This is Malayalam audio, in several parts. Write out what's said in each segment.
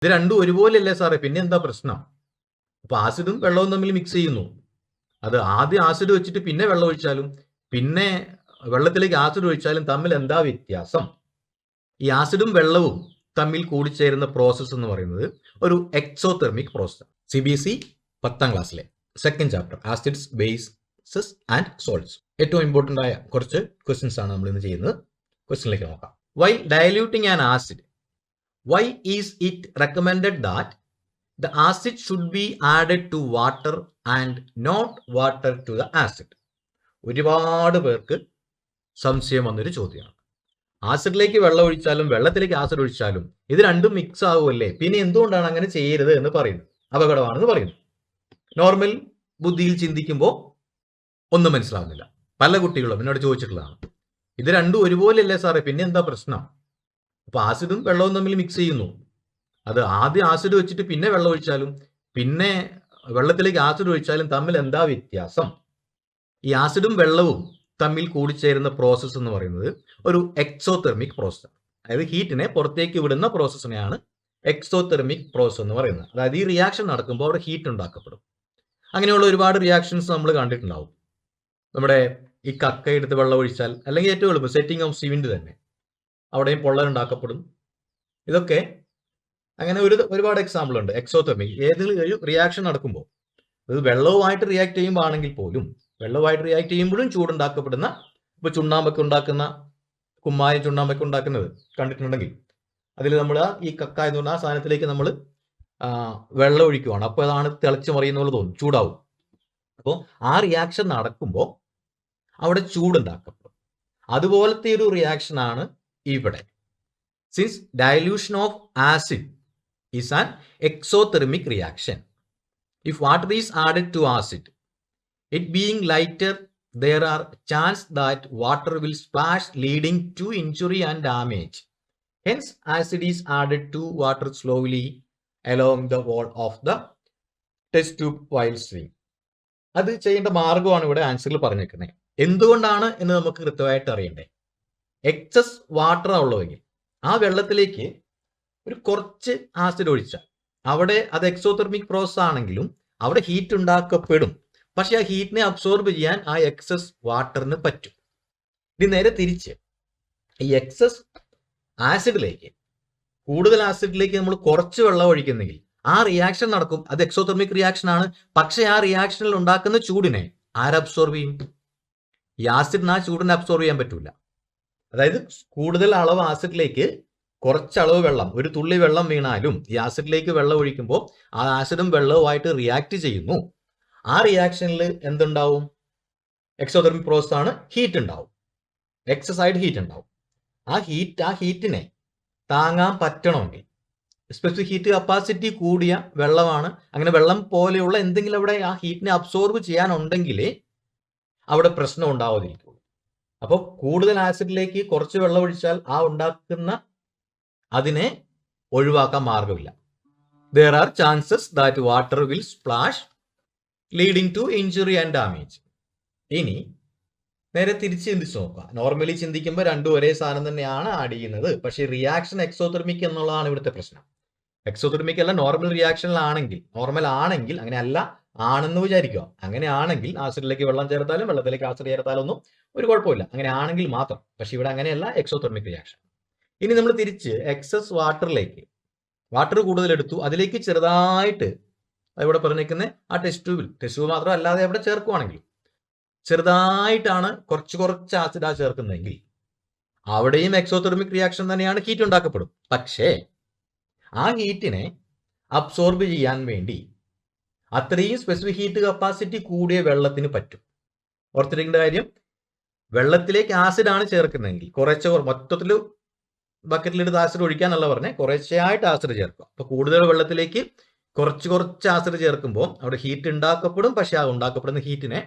ഇത് രണ്ടും ഒരുപോലെയല്ലേ സാറേ, പിന്നെ എന്താ പ്രശ്നം? അപ്പൊ ആസിഡും വെള്ളവും തമ്മിൽ മിക്സ് ചെയ്യുന്നു. അത് ആദ്യം ആസിഡ് വെച്ചിട്ട് പിന്നെ വെള്ളം ഒഴിച്ചാലും പിന്നെ വെള്ളത്തിലേക്ക് ആസിഡ് ഒഴിച്ചാലും തമ്മിൽ എന്താ വ്യത്യാസം? ഈ ആസിഡും വെള്ളവും തമ്മിൽ കൂടിച്ചേരുന്ന പ്രോസസ്സ് എന്ന് പറയുന്നത് ഒരു എക്സോതെർമിക് പ്രോസസ്. CBSE 10ാം ക്ലാസ്സിലെ second chapter acids, bases and salts ഏറ്റവും ഇമ്പോർട്ടന്റ് ആയ കുറച്ച് ക്വസ്റ്റ്യൻസ് ആണ് നമ്മൾ ഇന്ന് ചെയ്യുന്നത്. ക്വസ്റ്റ്യനിലേക്ക് നോക്കാം. Why diluting an acid, why is it recommended that the acid should be added to water and not water to the acid? ഒരുപാട് പേർക്ക് സംശയം വന്നൊരു ചോദ്യമാണ്. ആസിഡിലേക്ക് വെള്ളം ഒഴിച്ചാലും വെള്ളത്തിലേക്ക് ആസിഡ് ഒഴിച്ചാലും ഇത് രണ്ടും മിക്സ് ആവുമല്ലേ, പിന്നെ എന്തുകൊണ്ടാണ് അങ്ങനെ ചെയ്യരുത് എന്ന് പറയുന്നത്, അപകടമാണെന്ന് പറയുന്നു. നോർമൽ ബുദ്ധിയിൽ ചിന്തിക്കുമ്പോൾ ഒന്നും മനസ്സിലാവുന്നില്ല. പല കുട്ടികളും എന്നോട് ചോദിച്ചിട്ടുള്ളതാണ്, ഇത് രണ്ടും ഒരുപോലെയല്ലേ സാറേ, പിന്നെ എന്താ പ്രശ്നം? അപ്പൊ ആസിഡും വെള്ളവും തമ്മിൽ മിക്സ് ചെയ്യുന്നു. അത് ആദ്യം ആസിഡ് വെച്ചിട്ട് പിന്നെ വെള്ളം ഒഴിച്ചാലും പിന്നെ വെള്ളത്തിലേക്ക് ആസിഡ് ഒഴിച്ചാലും തമ്മിൽ എന്താ വ്യത്യാസം? ഈ ആസിഡും വെള്ളവും തമ്മിൽ കൂടിച്ചേരുന്ന പ്രോസസ്സ് എന്ന് പറയുന്നത് ഒരു എക്സോതെർമിക് പ്രോസസ്സാണ്. അതായത് ഹീറ്റിനെ പുറത്തേക്ക് വിടുന്ന പ്രോസസ്സിനെയാണ് എക്സോതെർമിക് പ്രോസസ് എന്ന് പറയുന്നത്. അതായത് ഈ റിയാക്ഷൻ നടക്കുമ്പോൾ അവിടെ ഹീറ്റ് ഉണ്ടാക്കപ്പെടും. അങ്ങനെയുള്ള ഒരുപാട് റിയാക്ഷൻസ് നമ്മൾ കണ്ടിട്ടുണ്ടാവും. നമ്മുടെ ഈ കക്ക എടുത്ത് വെള്ളം ഒഴിച്ചാൽ, അല്ലെങ്കിൽ ഏറ്റവും എളുപ്പം സെറ്റിംഗ് ഓഫ് സിമെന്റ് തന്നെ, അവിടെയും പൊള്ളൽ ഉണ്ടാക്കപ്പെടും. ഇതൊക്കെ അങ്ങനെ ഒരുപാട് എക്സാമ്പിൾ ഉണ്ട്. എക്സോതെർമിക് ഏതെങ്കിലും ഒരു റിയാക്ഷൻ നടക്കുമ്പോൾ, അത് വെള്ളവുമായിട്ട് റിയാക്ട് ചെയ്യുമ്പോൾ ആണെങ്കിൽ പോലും, വെള്ളവുമായിട്ട് റിയാക്ട് ചെയ്യുമ്പോഴും ചൂടുണ്ടാക്കപ്പെടുന്ന, ഇപ്പൊ ചുണ്ണാമ്പൊക്കെ ഉണ്ടാക്കുന്ന, കുമ്മായം ചുണ്ണാമ്പൊക്കെ ഉണ്ടാക്കുന്നത് കണ്ടിട്ടുണ്ടെങ്കിൽ അതിൽ നമ്മൾ ഈ കക്ക എന്ന് പറഞ്ഞ ആ സാധനത്തിലേക്ക് നമ്മൾ വെള്ളം ഒഴിക്കുവാണ്. അപ്പോൾ അതാണ് തിളച്ച് മറിയുന്ന പോലെ തോന്നും, ചൂടാവും. അപ്പോൾ ആ റിയാക്ഷൻ നടക്കുമ്പോൾ അവിടെ ചൂടുണ്ടാക്കപ്പെടും. അതുപോലത്തെ ഒരു റിയാക്ഷനാണ് ഇവിടെ. Since dilution of acid is an exothermic reaction, if water is added to acid, it being lighter, there are chance that water will splash, leading to injury and damage. Hence, acid is added to water slowly along the wall of the test tube while stirring. അത് ചെയ്യേണ്ട മാർഗമാണ് ഇവിടെ ആൻസറിൽ പറഞ്ഞിരിക്കുന്നത്. എന്തുകൊണ്ടാണ് എന്ന് നമുക്ക് കൃത്യമായിട്ട് അറിയണ്ടേ. എക്സസ് വാട്ടർ ഉള്ളതെങ്കിൽ ആ വെള്ളത്തിലേക്ക് ഒരു കുറച്ച് ആസിഡ് ഒഴിച്ചാൽ അവിടെ അത് എക്സോതെർമിക് പ്രോസസ് ആണെങ്കിലും അവിടെ ഹീറ്റ് ഉണ്ടാക്കപ്പെടും. പക്ഷെ ആ ഹീറ്റിനെ അബ്സോർബ് ചെയ്യാൻ ആ എക്സസ് വാട്ടറിന് പറ്റും. ഇത് നേരെ തിരിച്ച് ഈ എക്സസ് ആസിഡിലേക്ക്, കൂടുതൽ ആസിഡിലേക്ക് നമ്മൾ കുറച്ച് വെള്ളം ഒഴിക്കുന്നെങ്കിൽ ആ റിയാക്ഷൻ നടക്കും. അത് എക്സോതെർമിക് റിയാക്ഷൻ ആണ്. പക്ഷെ ആ റിയാക്ഷനിൽ ഉണ്ടാക്കുന്ന ചൂടിനെ ആരബ്സോർബ് ചെയ്യും? ഈ ആസിഡിന് ആ ചൂടിനെ അബ്സോർബ് ചെയ്യാൻ പറ്റൂല. അതായത് കൂടുതൽ അളവ് ആസിഡിലേക്ക് കുറച്ചളവ് വെള്ളം, ഒരു തുള്ളി വെള്ളം വീണാലും ഈ ആസിഡിലേക്ക് വെള്ളം ഒഴിക്കുമ്പോൾ ആ ആസിഡും വെള്ളവുമായിട്ട് റിയാക്ട് ചെയ്യുന്നു. ആ റിയാക്ഷനിൽ എന്തുണ്ടാവും? എക്സോതെർമിക് പ്രോസസ് ആണ്, ഹീറ്റ് ഉണ്ടാവും, എക്സസ് ആയിട്ട് ഹീറ്റ് ഉണ്ടാവും. ആ ഹീറ്റിനെ താങ്ങാൻ പറ്റണമെങ്കിൽ, സ്പെസിഫിക് ഹീറ്റ് കപ്പാസിറ്റി കൂടിയ വെള്ളമാണ്, അങ്ങനെ വെള്ളം പോലെയുള്ള എന്തെങ്കിലും അവിടെ ആ ഹീറ്റിനെ അബ്സോർബ് ചെയ്യാനുണ്ടെങ്കിൽ അവിടെ പ്രശ്നം ഉണ്ടാവാതിരിക്കുള്ളൂ. അപ്പോൾ കൂടുതൽ ആസിഡിലേക്ക് കുറച്ച് വെള്ളം ഒഴിച്ചാൽ ആ ഉണ്ടാക്കുന്ന അതിനെ ഒഴിവാക്കാൻ മാർഗമില്ല. There are chances that water will splash, leading to injury and damage. ഇനി നേരെ തിരിച്ച് ചിന്തിച്ച് നോക്കുക. നോർമലി ചിന്തിക്കുമ്പോൾ രണ്ടും ഒരേ സാധനം തന്നെയാണ് ആഡ് ചെയ്യുന്നത്. പക്ഷേ റിയാക്ഷൻ എക്സോതെർമിക് എന്നുള്ളതാണ് ഇവിടുത്തെ പ്രശ്നം. എക്സോതെർമിക് അല്ല, നോർമൽ റിയാക്ഷനിലാണെങ്കിൽ, നോർമൽ ആണെങ്കിൽ, അങ്ങനെ അല്ല ആണെന്ന് വിചാരിക്കുക, അങ്ങനെ ആണെങ്കിൽ ആസിഡിലേക്ക് വെള്ളം ചേർത്താലും വെള്ളത്തിലേക്ക് ആസിഡ് ചേർത്താലും ഒന്നും ഒരു കുഴപ്പമില്ല, അങ്ങനെ ആണെങ്കിൽ മാത്രം. പക്ഷെ ഇവിടെ അങ്ങനെയല്ല, എക്സോതെർമിക് റിയാക്ഷൻ. ഇനി നമ്മൾ തിരിച്ച് എക്സസ് വാട്ടറിലേക്ക്, വാട്ടർ കൂടുതൽ എടുത്തു, അതിലേക്ക് ചെറുതായിട്ട് ഇവിടെ പറഞ്ഞിരിക്കുന്ന ആ ടെസ്റ്റ് ട്യൂബ് മാത്രം അല്ലാതെ അവിടെ ചേർക്കുവാണെങ്കിൽ ചെറുതായിട്ടാണ് കുറച്ച് ആസിഡ് ചേർക്കുന്നതെങ്കിൽ അവിടെയും എക്സോതെർമിക് റിയാക്ഷൻ തന്നെയാണ്, ഹീറ്റ് ഉണ്ടാക്കപ്പെടും. പക്ഷേ ആ ഹീറ്റിനെ അബ്സോർബ് ചെയ്യാൻ വേണ്ടി അത്രയും സ്പെസിഫിക് ഹീറ്റ് കപ്പാസിറ്റി കൂടിയ വെള്ളത്തിന് പറ്റും. ഓർത്തിരിക്കേണ്ട കാര്യം, വെള്ളത്തിലേക്ക് ആസിഡാണ് ചേർക്കുന്നതെങ്കിൽ മൊത്തത്തിൽ ബക്കറ്റിലെടുത്ത് ആസിഡ് ഒഴിക്കാനല്ല പറഞ്ഞേ, കുറച്ചായിട്ട് ആസിഡ് ചേർക്കുക. അപ്പൊ കൂടുതൽ വെള്ളത്തിലേക്ക് കുറച്ച് ആസിഡ് ചേർക്കുമ്പോൾ അവിടെ ഹീറ്റ് ഉണ്ടാക്കപ്പെടും. പക്ഷെ ആ ഉണ്ടാക്കപ്പെടുന്ന ഹീറ്റിനെ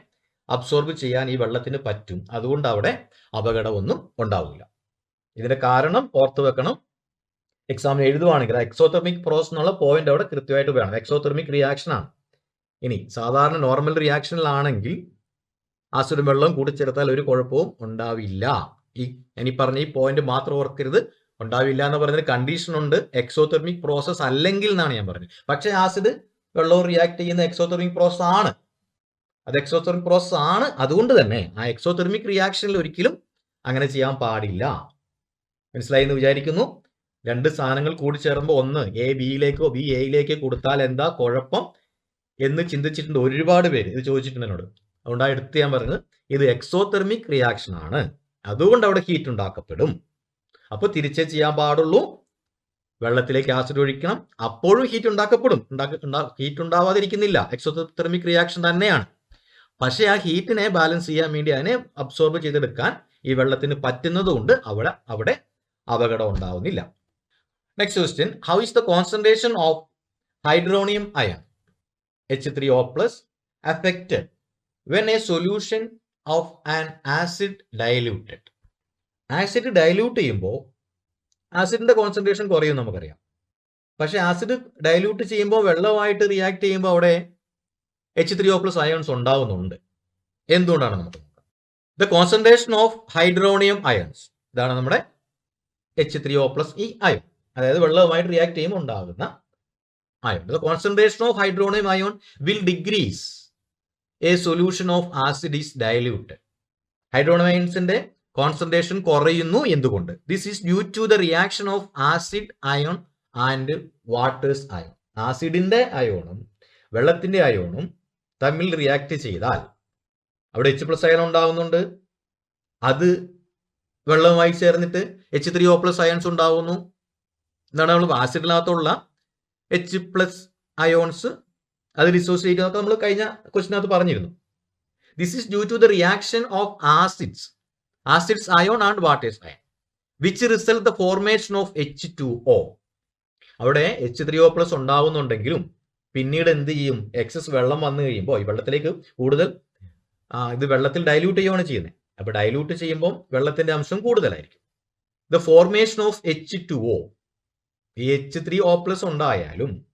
അബ്സോർബ് ചെയ്യാൻ ഈ വെള്ളത്തിന് പറ്റും. അതുകൊണ്ട് അവിടെ അപകടമൊന്നും ഉണ്ടാവില്ല. ഇതിന്റെ കാരണം ഓർത്ത് വെക്കണം. എക്സാമിന് എഴുതുവാണെങ്കിൽ എക്സോതെർമിക് പ്രോസസ് എന്നുള്ള പോയിന്റ് അവിടെ കൃത്യമായിട്ട് വേണം. എക്സോതെർമിക് റിയാക്ഷൻ ആണ്. ഇനി സാധാരണ നോർമൽ റിയാക്ഷനിലാണെങ്കിൽ ആസിഡും വെള്ളവും കൂടി ചേർത്താൽ ഒരു കുഴപ്പവും ഉണ്ടാവില്ല. ഇനി പറഞ്ഞ ഈ പോയിന്റ് മാത്രം ഓർക്കരുത്, ഉണ്ടാവില്ല എന്ന് പറയുന്നൊരു കണ്ടീഷൻ ഉണ്ട്, എക്സോതെർമിക് പ്രോസസ് അല്ലെങ്കിൽ എന്നാണ് ഞാൻ പറഞ്ഞത്. പക്ഷേ ആസിഡ് വെള്ളവും റിയാക്ട് ചെയ്യുന്ന എക്സോതെർമിക് പ്രോസസ് ആണ്. അത് എക്സോതെർമിക് പ്രോസസ് ആണ്. അതുകൊണ്ട് തന്നെ ആ എക്സോതെർമിക് റിയാക്ഷനിൽ ഒരിക്കലും അങ്ങനെ ചെയ്യാൻ പാടില്ല. മനസ്സിലായി എന്ന് വിചാരിക്കുന്നു. രണ്ട് സാധനങ്ങൾ കൂടി ചേർമ്പോൾ ഒന്ന് എ ബിയിലേക്കോ ബി എയിലേക്കോ കൊടുത്താൽ എന്താ കുഴപ്പം എന്ന് ചിന്തിച്ചിട്ടുണ്ട് ഒരുപാട് പേര്. ഇത് ചോദിച്ചിട്ടുണ്ട് എന്നോട്. അതുകൊണ്ടാണ് എടുത്ത് ഞാൻ പറഞ്ഞത് ഇത് എക്സോതെർമിക് റിയാക്ഷൻ ആണ്, അതുകൊണ്ട് അവിടെ ഹീറ്റ് ഉണ്ടാക്കപ്പെടും. അപ്പോൾ തിരിച്ചേ ചെയ്യാൻ പാടുള്ളൂ, വെള്ളത്തിലേക്ക് ആസിഡ് ഒഴിക്കണം, അപ്പോഴും ഹീറ്റ് ഉണ്ടാക്കപ്പെടും. ഹീറ്റ് ഉണ്ടാവാതിരിക്കുന്നില്ല, എക്സോതെർമിക് റിയാക്ഷൻ തന്നെയാണ്. പക്ഷേ ആ ഹീറ്റിനെ ബാലൻസ് ചെയ്യാൻ വേണ്ടി അതിനെ അബ്സോർബ് ചെയ്തെടുക്കാൻ ഈ വെള്ളത്തിന് പറ്റുന്നത് കൊണ്ട് അവിടെ അപകടം ഉണ്ടാവുന്നില്ല. Next question, how is the concentration of hydronium iron H3O+ affected when a solution of an acid diluted? Acid dilute ചെയ്യുമ്പോൾ ആസിഡിന്റെ കോൺസെൻട്രേഷൻ കുറയും നമുക്കറിയാം. പക്ഷെ ആസിഡ് ഡൈല്യൂട്ട് ചെയ്യുമ്പോൾ വെള്ളമായിട്ട് റിയാക്ട് ചെയ്യുമ്പോൾ അവിടെ H3O+ അയോൺസ് ഉണ്ടാവുന്നുണ്ട്. എന്തുകൊണ്ടാണ് നമുക്ക് നോക്കാം. The concentration of hydronium ions, ഇതാണ് നമ്മുടെ H3O+ ഈ അയോൺ, അതായത് വെള്ളവുമായിട്ട് റിയാക്ട് ചെയ്യുമ്പോൾ ഉണ്ടാകുന്ന ion. The concentration of hydronium ion will decrease a solution of acid is diluted. Hydronium ionsന്റെ കോൺസെൻട്രേഷൻ കുറയുന്നു. എന്തുകൊണ്ട്? This is due to the reaction of acid ion and water's ion. ആസിഡിന്റെ അയോണും വെള്ളത്തിന്റെ അയോണും തമ്മിൽ റിയാക്ട് ചെയ്താൽ അവിടെ H+ അയൺ ഉണ്ടാവുന്നുണ്ട്. അത് വെള്ളവുമായി ചേർന്നിട്ട് H3O+ അയൺസ് ഉണ്ടാവുന്നു. എന്താണ് നമ്മൾ ആസിഡിനകത്തുള്ള H+ അയോൺസ് അത് ഡിസോസിയേറ്റ് ചെയ്യുന്നത് നമ്മൾ കഴിഞ്ഞ ക്വസ്റ്റിനകത്ത് പറഞ്ഞിരുന്നു. This is due to the reaction of acid's ion and water's ion which result the formation of H2O. അവിടെ H3O+ ഉണ്ടാവുന്നുണ്ടെങ്കിലും പിന്നീട് എന്ത് ചെയ്യും, എക്സസ് വെള്ളം വന്നു കഴിയുമ്പോൾ ഈ വെള്ളത്തിലേക്ക് കൂടുതൽ ഇത് വെള്ളത്തിൽ ഡൈല്യൂട്ട് ചെയ്യുകയാണ് ചെയ്യുന്നത്. അപ്പൊ ഡൈല്യൂട്ട് ചെയ്യുമ്പോൾ വെള്ളത്തിന്റെ അംശം കൂടുതലായിരിക്കും. ദ ഫോർമേഷൻ ഓഫ് H2O, ഈ H3O+ ഉണ്ടായാലും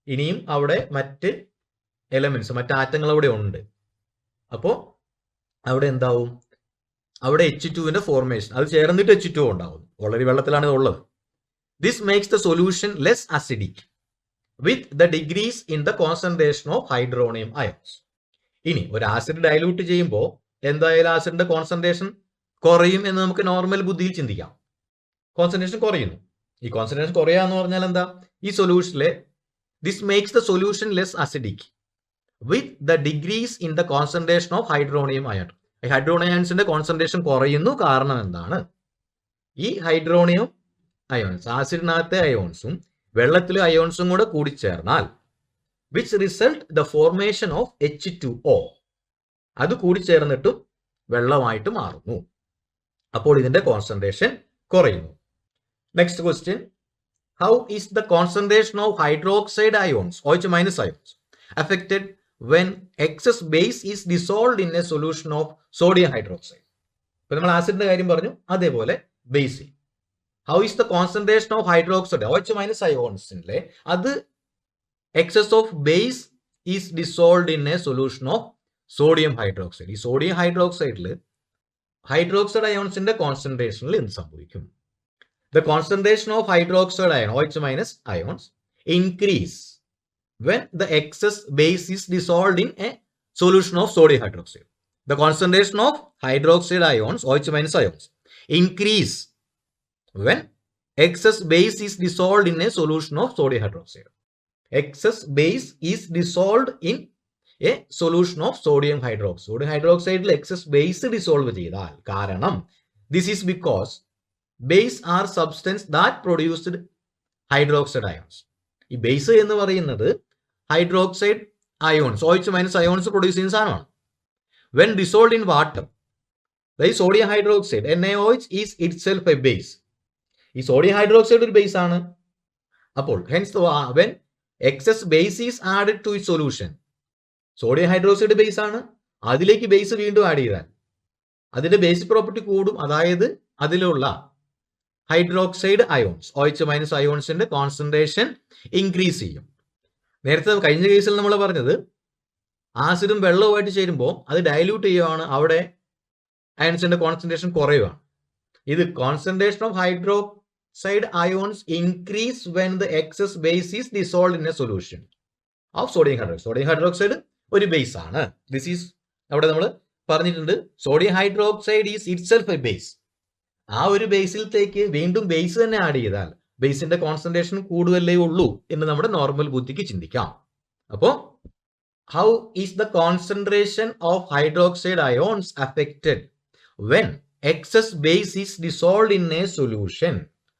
ഇനിയും അവിടെ മറ്റ് എലമെന്റ്സ്, മറ്റ് ആറ്റങ്ങൾ അവിടെ ഉണ്ട്. അപ്പോൾ അവിടെ എന്താവും, അവിടെ H2ന്റെ ഫോർമേഷൻ, അത് ചേർന്നിട്ട് H2O ഉണ്ടാവും. ഓൾറെഡി വെള്ളത്തിലാണ് ഉള്ളത്. This makes the solution less acidic with the decrease in the concentration of hydronium ions. ഇനി ഒരു ആസിഡ് ഡൈല്യൂട്ട് ചെയ്യുമ്പോൾ എന്തായാലും ആസിഡിന്റെ കോൺസെൻട്രേഷൻ കുറയും എന്ന് നമുക്ക് നോർമൽ ബുദ്ധിയിൽ ചിന്തിക്കാം. കോൺസെൻട്രേഷൻ കുറയുന്നു. ഈ കോൺസെൻട്രേഷൻ കുറയാന്ന് പറഞ്ഞാൽ എന്താ, ഈ സൊല്യൂഷനിലെ this makes the solution less acidic with the decrease in the concentration of hydronium ion. Hydronium അയോൺസിന്റെ കോൺസെൻട്രേഷൻ കുറയുന്നു. കാരണം എന്താണ്, ഈ ഹൈഡ്രോണിയം അയോൺസ്, ആസിഡിനകത്തെ അയോൺസും വെള്ളത്തിലെ അയോൺസും കൂടെ കൂടിച്ചേർന്നാൽ which result the formation of H2O, അത് കൂടിച്ചേർന്നിട്ടും വെള്ളമായിട്ട് മാറുന്നു. അപ്പോൾ ഇതിന്റെ കോൺസെൻട്രേഷൻ കുറയുന്നു. Next question, how is the concentration of hydroxide ions, OH- ions, affected when excess base is dissolved in a solution of sodium hydroxide? ഇപ്പോൾ നമ്മൾ ആസിഡിന്റെ കാര്യം പറഞ്ഞു, അതേപോലെ base. How is the concentration of hydroxide, OH- ionsന്റെ അത് excess of base is dissolved in a solution of sodium hydroxide. ഈ സോഡിയം ഹൈഡ്രോക്സൈഡിൽ ഹൈഡ്രോക്സൈഡ് അയോൺസിന്റെ കോൺസെൻട്രേഷനിൽ എന്ത് സംഭവിക്കും? The concentration of hydroxide ion, OH- ions, increase when the excess base is dissolved in a solution of sodium hydroxide. The concentration of hydroxide ions, OH- ions, increase when excess base is dissolved in a solution of sodium hydroxide. Excess base is dissolved in a solution of sodium hydroxide. Sodium hydroxide excess base dissolve ചെയ്താൽ, കാരണം this is because base are substance that produced hydroxide ions. ഈ ബേസ് എന്ന് പറയുന്നത് hydroxide ions, OH- ions produce ചെയ്യുന്ന സാധനമാണ്. വെൻ ഡിസോൾഡ് ഇൻ വാട്ടർ, ഈ sodium hydroxide NaOH is itself a base. ഈ സോഡിയം ഹൈഡ്രോക്സൈഡ് ഒരു ബേസ് ആണ്. അപ്പോൾ hence when excess base is added to the solution, sodium hydroxide base ആണ്, അതിലേക്ക് ബേസ് വീണ്ടും ആഡ് ചെയ്താൽ അതിന്റെ ബേസിക് പ്രോപ്പർട്ടി കൂടും. അതായത് അതിലുള്ള ഹൈഡ്രോക്സൈഡ് അയോൺസ്, OH- അയോൺസിന്റെ കോൺസെൻട്രേഷൻ ഇൻക്രീസ് ചെയ്യും. നേരത്തെ കഴിഞ്ഞ കേസിൽ നമ്മൾ പറഞ്ഞത് ആസിഡും വെള്ളവുമായിട്ട് ചേരുമ്പോൾ അത് ഡൈല്യൂട്ട് ചെയ്യുകയാണ്, അവിടെ അയൺസിന്റെ കോൺസെൻട്രേഷൻ കുറയുകയാണ്. ഇത് concentration of hydroxide ions increase when the excess base is dissolved in a solution of sodium hydroxide. Sodium hydroxide ഒരു ബേസ് ആണ്. ദിസ് ഈസ് അവിടെ നമ്മൾ പറഞ്ഞിട്ടുണ്ട്, sodium hydroxide is itself A base. ആ ഒരു ബേസിലത്തേക്ക് വീണ്ടും ബേസ് തന്നെ ആഡ് ചെയ്താൽ ബേസിന്റെ കോൺസെൻട്രേഷൻ കൂടുതലേ ഉള്ളൂ എന്ന് നമ്മുടെ നോർമൽ ബുദ്ധിക്ക് ചിന്തിക്കാം. അപ്പോൾ how is the concentration of hydroxide ions affected when excess base is dissolved in a solution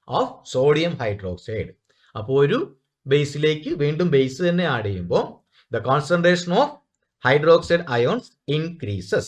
of sodium hydroxide? അപ്പോൾ ഒരു ബേസിലേക്ക് വീണ്ടും ബേസ് തന്നെ ആഡ് ചെയ്യുമ്പോൾ the concentration of hydroxide ions increases.